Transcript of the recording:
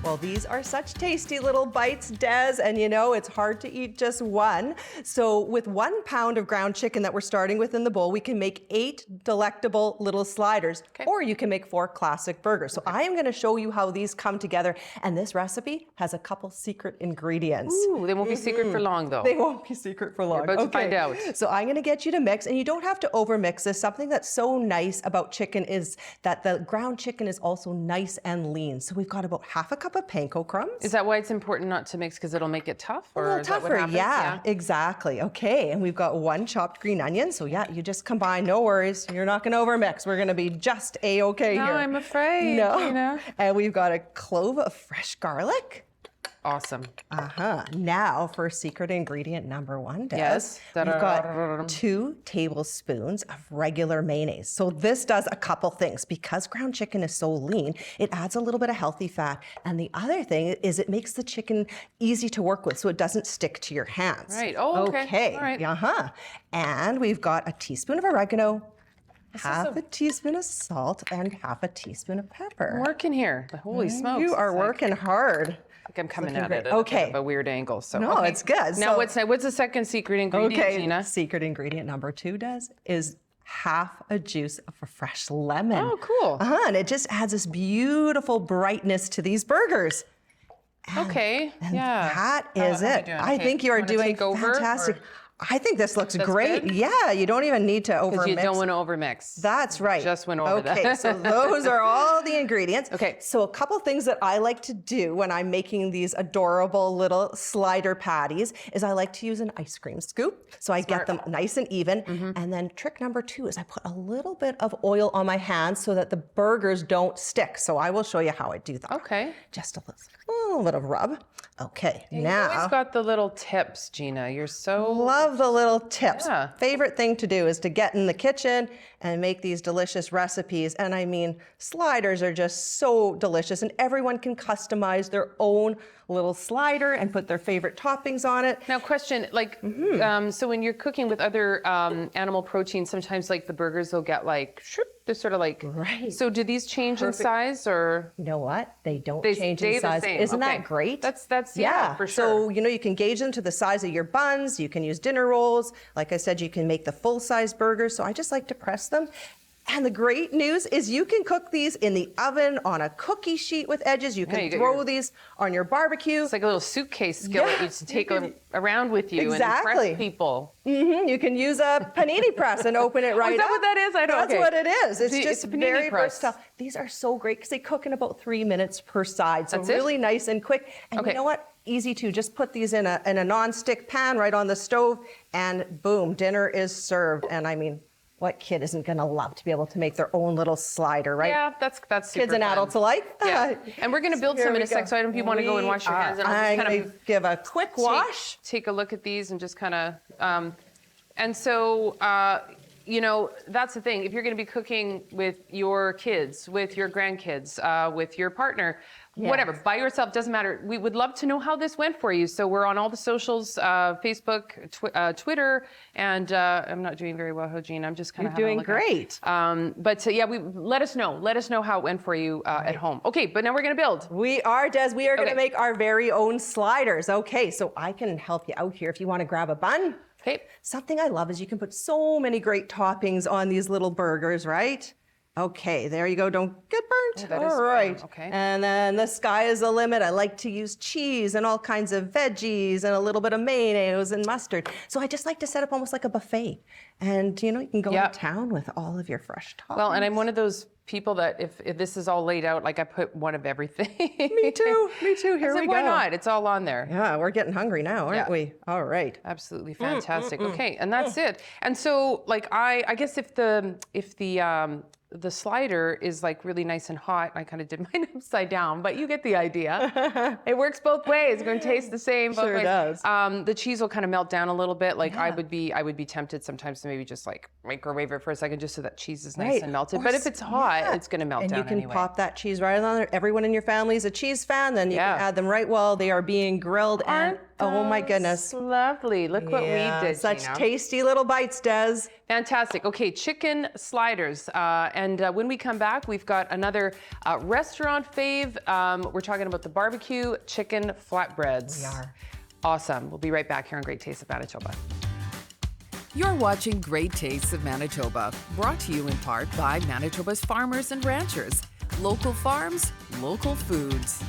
Well, these are such tasty little bites, Des, and you know, it's hard to eat just one. So with 1 pound of ground chicken that we're starting with in the bowl, we can make 8 delectable little sliders, or you can make 4 classic burgers. So I am gonna show you how these come together, and this recipe has a couple secret ingredients. Ooh, they won't be secret for long though. They won't be secret for long. We're about to find out. So I'm gonna get you to mix, and you don't have to overmix this. Something that's so nice about chicken is that the ground chicken is also nice and lean. So we've got about half a cup of panko crumbs. Is that why it's important not to mix, because it'll make it tough? Or a little tougher, yeah, exactly. Okay, and we've got 1 chopped green onion. So yeah, you just combine, no worries. You're not gonna overmix. We're gonna be just A-okay here. No, I'm afraid, No. you know. And we've got a clove of fresh garlic. Awesome. Now for secret ingredient number 1, Des. Yes. We've got 2 tablespoons of regular mayonnaise. So this does a couple things. Because ground chicken is so lean, it adds a little bit of healthy fat. And the other thing is it makes the chicken easy to work with so it doesn't stick to your hands. Right. Oh, okay. Okay. All right. And we've got a teaspoon of oregano, half a teaspoon of salt, and half a teaspoon of pepper. I'm working here. Holy smokes. You are working hard. I think I'm coming at it at a weird angle. So No, it's good. Now, So- what's the second secret ingredient, Gina? Secret ingredient number 2, Des, is half a juice of a fresh lemon. Oh, cool. And it just adds this beautiful brightness to these burgers. Okay. Yeah. That is How am I it. doing? I Okay. think you are Wanna doing take over, fantastic. or- I think this looks great. good? Yeah, you don't even need to overmix. Because you don't want to overmix. That's right. Just went over that. Okay, so those are all the ingredients. Okay. So a couple things that I like to do when I'm making these adorable little slider patties is I like to use an ice cream scoop. So I get them nice and even. And then trick number 2 is I put a little bit of oil on my hands so that the burgers don't stick. So I will show you how I do that. Okay. Just a little bit of rub. Okay, You've now. always got the little tips, Gina. You're so... Love the little tips. Yeah. Favorite thing to do is to get in the kitchen and make these delicious recipes. And I mean, sliders are just so delicious, and everyone can customize their own little slider and put their favorite toppings on it. Now, question, like, so when you're cooking with other animal protein, sometimes like the burgers will get like, they're sort of like, Right. So do these change in size, or? You know what? They don't They change stay in the size. same. Isn't Okay. that great? That's yeah, for sure. So, you know, you can gauge them to the size of your buns. You can use dinner rolls. Like I said, you can make the full-size burgers. So I just like to press them. And the great news is you can cook these in the oven on a cookie sheet with edges. You can throw these on your barbecue. It's like a little suitcase skillet Yeah, you can take around with you Exactly. and impress people. You can use a panini press and open it right Is that up. what that is? I don't. That's what it is. It's See, just it's a panini very press. versatile. These are so great because they cook in about 3 minutes per side. So That's it? really nice and quick. And you know what? Easy to just put these in a non-stick pan right on the stove, and boom, dinner is served. And I mean, what kid isn't going to love to be able to make their own little slider, right? Yeah, that's super Kids and fun. adults alike. Yeah, and we're going to build Here some in we a sec, go. so I don't know if you want to go and wash your hands. And I'll I'm just kind going of to give a quick wash. take a look at these and just kind of, and so, you know, that's the thing. If you're going to be cooking with your kids, with your grandkids, with your partner, whatever, by yourself, doesn't matter. We would love to know how this went for you. So we're on all the socials, Facebook, Twitter, and I'm not doing very well, Gina. I'm just kind of doing great. But yeah, let us know. Let us know how it went for you at home. Okay, but now we're going to build. We are, Des. We are going to make our very own sliders. Okay, so I can help you out here if you want to grab a bun. Okay. Something I love is you can put so many great toppings on these little burgers, right? Okay, there you go. Don't get burnt. that is All right. fun. Okay. And then the sky is the limit. I like to use cheese and all kinds of veggies and a little bit of mayonnaise and mustard. So I just like to set up almost like a buffet. And, you know, you can go to town with all of your fresh toppings. Well, and I'm one of those people that if this is all laid out, like I put one of everything. Me too. Me too. Here we go. Why not? It's all on there. Yeah, we're getting hungry now, aren't we? All right. Absolutely fantastic. Okay, and that's it. And so, like, I guess if the slider is like really nice and hot, I kind of did mine upside down, but you get the idea. It works both ways. It's going to taste the same both ways. does. The cheese will kind of melt down a little bit. Like I would be tempted sometimes to maybe just like microwave it for a second just so that cheese is nice and melted. But if it's hot, it's going to melt down anyway. And you can anyway. pop that cheese right on there. Everyone in your family is a cheese fan, then you can add them right while they are being grilled. And Oh my goodness. Lovely. Look what we did, Such Gina. tasty little bites, Des. Fantastic. Okay, chicken sliders. And when we come back, we've got another restaurant fave. We're talking about the barbecue chicken flatbreads. We are. Awesome. We'll be right back here on Great Taste of Manitoba. You're watching Great Tastes of Manitoba, brought to you in part by Manitoba's farmers and ranchers. Local farms, local foods.